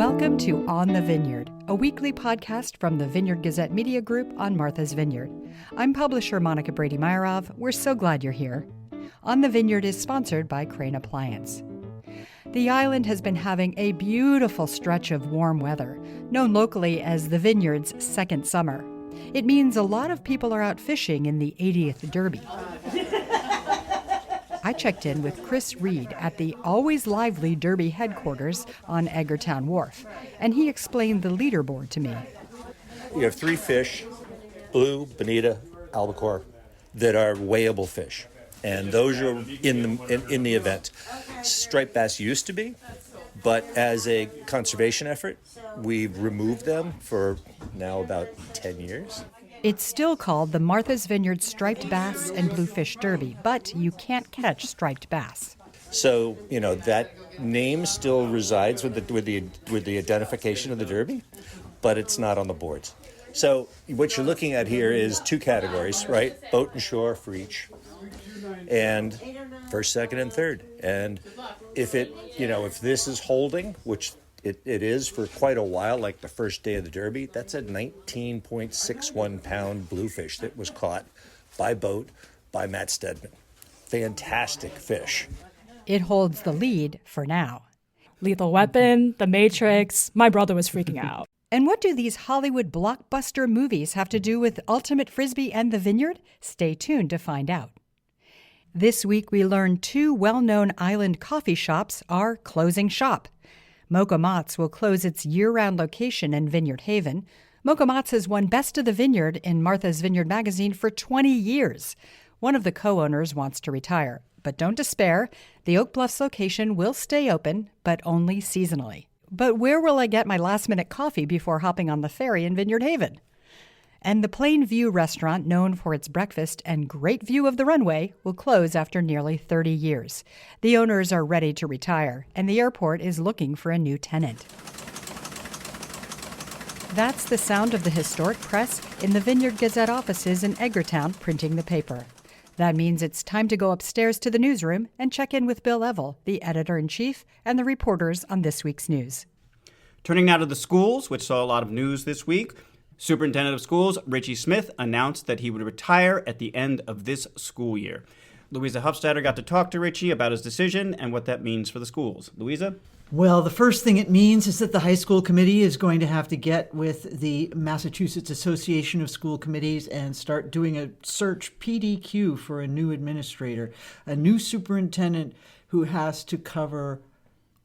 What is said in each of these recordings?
Welcome to On the Vineyard, a weekly podcast from the Vineyard Gazette Media Group on Martha's Vineyard. I'm publisher Monica Brady-Meyerov. We're so glad you're here. On the Vineyard is sponsored by Crane Appliance. The island has been having a beautiful stretch of warm weather, known locally as the Vineyard's second summer. It means a lot of people are out fishing in the 80th Derby. I checked in with Chris Reed at the always lively Derby headquarters on Edgartown Wharf, and he explained the leaderboard to me. You have three fish, blue, bonita, albacore, that are weighable fish, and those are in the event. Striped bass used to be, but as a conservation effort, we've removed them for now about 10 years. It's still called the Martha's Vineyard Striped Bass and Bluefish Derby, but you can't catch striped bass. So, that name still resides with the identification of the Derby, but it's not on the boards. So what you're looking at here is two categories, right? Boat and shore for each, and first, second, and third. And if this is holding, which it is for quite a while, like the first day of the Derby, that's a 19.61 pound bluefish that was caught by boat by Matt Stedman. Fantastic fish. It holds the lead for now. Lethal Weapon, The Matrix. My brother was freaking out. And what do these Hollywood blockbuster movies have to do with Ultimate Frisbee and the Vineyard? Stay tuned to find out. This week we learned two well-known island coffee shops are closing shop. Mocha Motts will close its year-round location in Vineyard Haven. Mocha Motts has won Best of the Vineyard in Martha's Vineyard magazine for 20 years. One of the co-owners wants to retire. But don't despair, the Oak Bluffs location will stay open, but only seasonally. But where will I get my last-minute coffee before hopping on the ferry in Vineyard Haven? And the Plain View restaurant, known for its breakfast and great view of the runway, will close after nearly 30 years. The owners are ready to retire, and the airport is looking for a new tenant. That's the sound of the historic press in the Vineyard Gazette offices in Edgartown printing the paper. That means it's time to go upstairs to the newsroom and check in with Bill Evell, the editor-in-chief, and the reporters on this week's news. Turning now to the schools, which saw a lot of news this week. Superintendent of Schools Richie Smith announced that he would retire at the end of this school year. Louisa Hufstadter got to talk to Richie about his decision and what that means for the schools. Louisa? Well, the first thing it means is that the high school committee is going to have to get with the Massachusetts Association of School Committees and start doing a search PDQ for a new administrator, a new superintendent who has to cover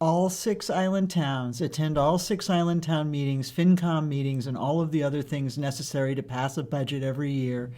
all 6 island towns, attend all 6 island town meetings, FinCom meetings, and all of the other things necessary to pass a budget every year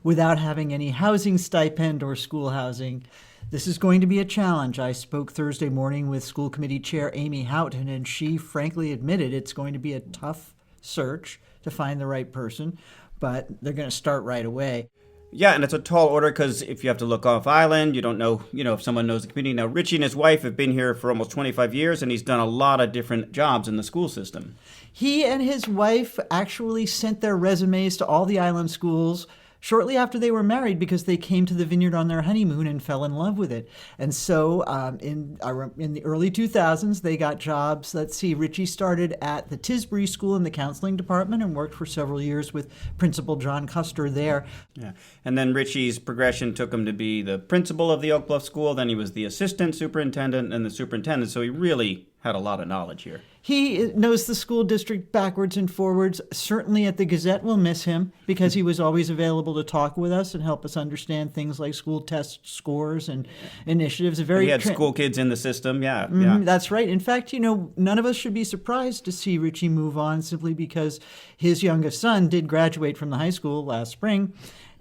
without having any housing stipend or school housing. This is going to be a challenge. I spoke Thursday morning with School Committee Chair Amy Houghton, and she frankly admitted it's going to be a tough search to find the right person, but they're going to start right away. Yeah, and it's a tall order because if you have to look off island, you don't know, if someone knows the community. Now, Richie and his wife have been here for almost 25 years, and he's done a lot of different jobs in the school system. He and his wife actually sent their resumes to all the island schools shortly after they were married because they came to the Vineyard on their honeymoon and fell in love with it. And so in the early 2000s, they got jobs. Let's see, Richie started at the Tisbury School in the counseling department and worked for several years with Principal John Custer there. Yeah, and then Richie's progression took him to be the principal of the Oak Bluff School. Then he was the assistant superintendent and the superintendent. So he really had a lot of knowledge here. He knows the school district backwards and forwards. Certainly at the Gazette, we'll miss him because he was always available to talk with us and help us understand things like school test scores and initiatives. He had school kids in the system, yeah. That's right. In fact, none of us should be surprised to see Richie move on simply because his youngest son did graduate from the high school last spring.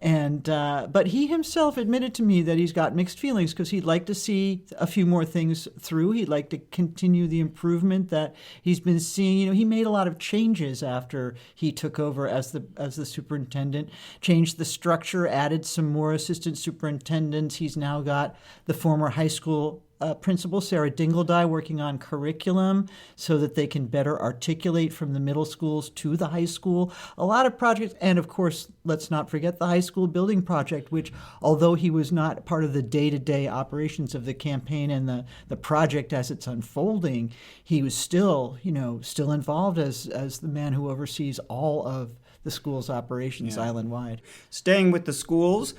But he himself admitted to me that he's got mixed feelings because he'd like to see a few more things through. He'd like to continue the improvement that he's been seeing. He made a lot of changes after he took over as the superintendent, changed the structure, added some more assistant superintendents. He's now got the former high school Principal Sarah Dingledye working on curriculum so that they can better articulate from the middle schools to the high school. A lot of projects, and of course, let's not forget the high school building project, which, although he was not part of the day-to-day operations of the campaign and the project as it's unfolding, he was still involved as the man who oversees all of the school's operations island-wide. Staying with the schools,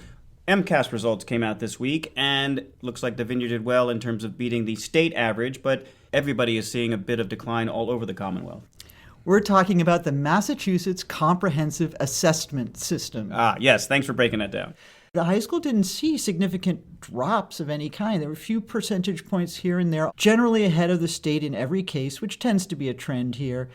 MCAS results came out this week, and looks like the Vineyard did well in terms of beating the state average, but everybody is seeing a bit of decline all over the Commonwealth. We're talking about the Massachusetts Comprehensive Assessment System. Yes, thanks for breaking that down. The high school didn't see significant drops of any kind. There were a few percentage points here and there, generally ahead of the state in every case, which tends to be a trend here.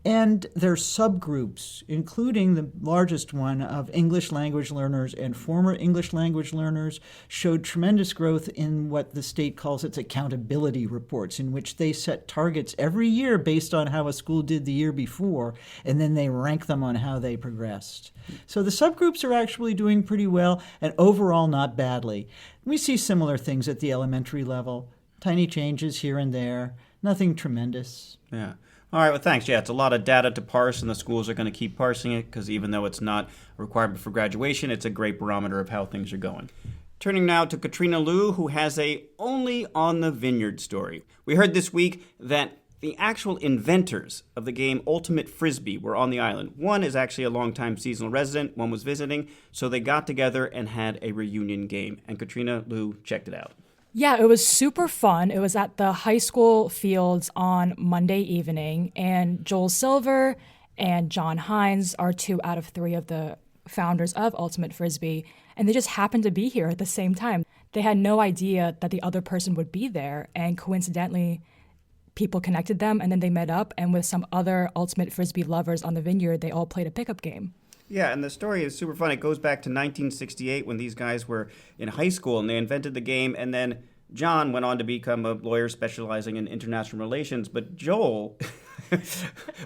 And their subgroups, including the largest one of English language learners and former English language learners, showed tremendous growth in what the state calls its accountability reports, in which they set targets every year based on how a school did the year before, and then they rank them on how they progressed. So the subgroups are actually doing pretty well, and overall not badly. We see similar things at the elementary level, tiny changes here and there, nothing tremendous. Yeah. All right, well, thanks. Yeah, it's a lot of data to parse, and the schools are going to keep parsing it because even though it's not a requirement for graduation, it's a great barometer of how things are going. Turning now to Katrina Liu, who has a Only on the Vineyard story. We heard this week that the actual inventors of the game Ultimate Frisbee were on the island. One is actually a longtime seasonal resident, one was visiting, so they got together and had a reunion game, and Katrina Liu checked it out. Yeah, it was super fun. It was at the high school fields on Monday evening, and Joel Silver and John Hines are 2 out of 3 of the founders of Ultimate Frisbee, and they just happened to be here at the same time. They had no idea that the other person would be there, and coincidentally, people connected them, and then they met up, and with some other Ultimate Frisbee lovers on the Vineyard, they all played a pickup game. Yeah, and the story is super fun. It goes back to 1968 when these guys were in high school and they invented the game, and then John went on to become a lawyer specializing in international relations. But Joel,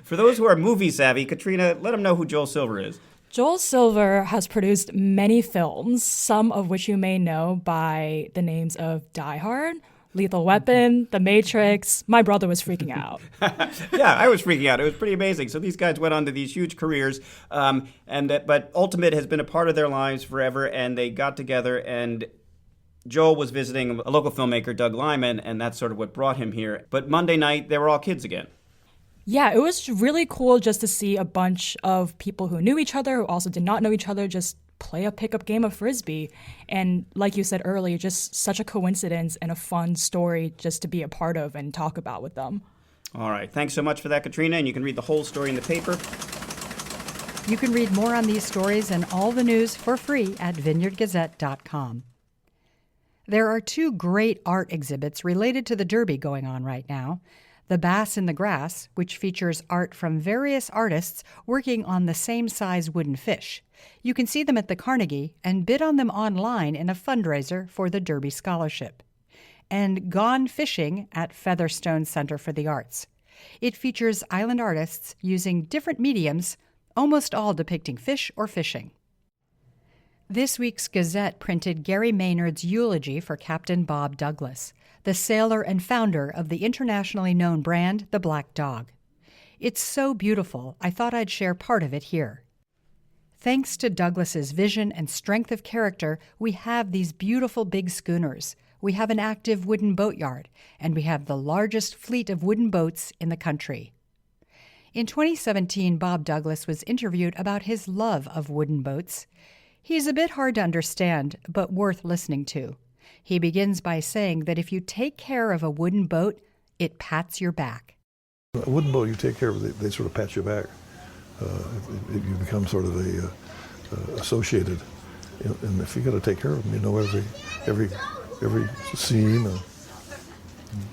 for those who are movie savvy, Katrina, let them know who Joel Silver is. Joel Silver has produced many films, some of which you may know by the names of Die Hard, Lethal Weapon, The Matrix. My brother was freaking out. Yeah, I was freaking out. It was pretty amazing. So these guys went on to these huge careers, but Ultimate has been a part of their lives forever, and they got together, and Joel was visiting a local filmmaker, Doug Liman, and that's sort of what brought him here. But Monday night, they were all kids again. Yeah, it was really cool just to see a bunch of people who knew each other, who also did not know each other, just play a pickup game of Frisbee. And like you said earlier, just such a coincidence and a fun story just to be a part of and talk about with them. All right. Thanks so much for that, Katrina. And you can read the whole story in the paper. You can read more on these stories and all the news for free at vineyardgazette.com. There are 2 great art exhibits related to the Derby going on right now. The Bass in the Grass, which features art from various artists working on the same size wooden fish. You can see them at the Carnegie and bid on them online in a fundraiser for the Derby Scholarship. And Gone Fishing at Featherstone Center for the Arts. It features island artists using different mediums, almost all depicting fish or fishing. This week's Gazette printed Gary Maynard's eulogy for Captain Bob Douglas, the sailor and founder of the internationally known brand, the Black Dog. It's so beautiful, I thought I'd share part of it here. Thanks to Douglas's vision and strength of character, we have these beautiful big schooners. We have an active wooden boatyard, and we have the largest fleet of wooden boats in the country. In 2017, Bob Douglas was interviewed about his love of wooden boats. He's a bit hard to understand, but worth listening to. He begins by saying that if you take care of a wooden boat, it pats your back. A wooden boat, you take care of it, they sort of pat your back. You become sort of associated. And if you got to take care of them, you know every seam and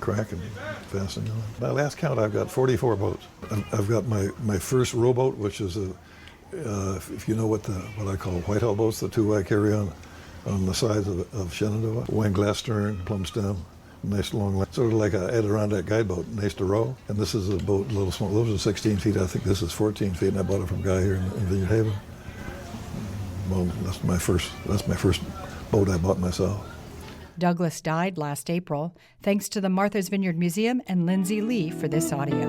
crack and fasten. By last count, I've got 44 boats. I've got my first rowboat, which is if you know what I call Whitehall boats, the 2 I carry on the sides of Shenandoah. Wine glass stern, plumb stem, nice long length, sort of like a Adirondack guide boat, nice to row. And this is a boat, a little small. Those are 16 feet. I think this is 14 feet, and I bought it from a guy here in Vineyard Haven. Well, that's my first boat I bought myself. Douglas died last April. Thanks to the Martha's Vineyard Museum and Lindsay Lee for this audio.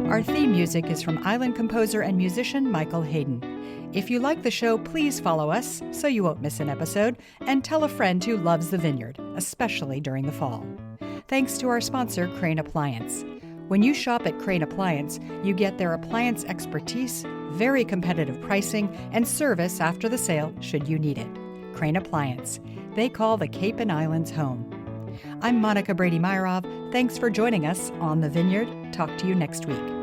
Our theme music is from island composer and musician Michael Hayden. If you like the show, please follow us so you won't miss an episode, and tell a friend who loves the vineyard, especially during the fall. Thanks to our sponsor, Crane Appliance. When you shop at Crane Appliance, you get their appliance expertise, very competitive pricing, and service after the sale should you need it. Crane Appliance. They call the Cape and Islands home. I'm Monica Brady-Meyerov. Thanks for joining us on The Vineyard. Talk to you next week.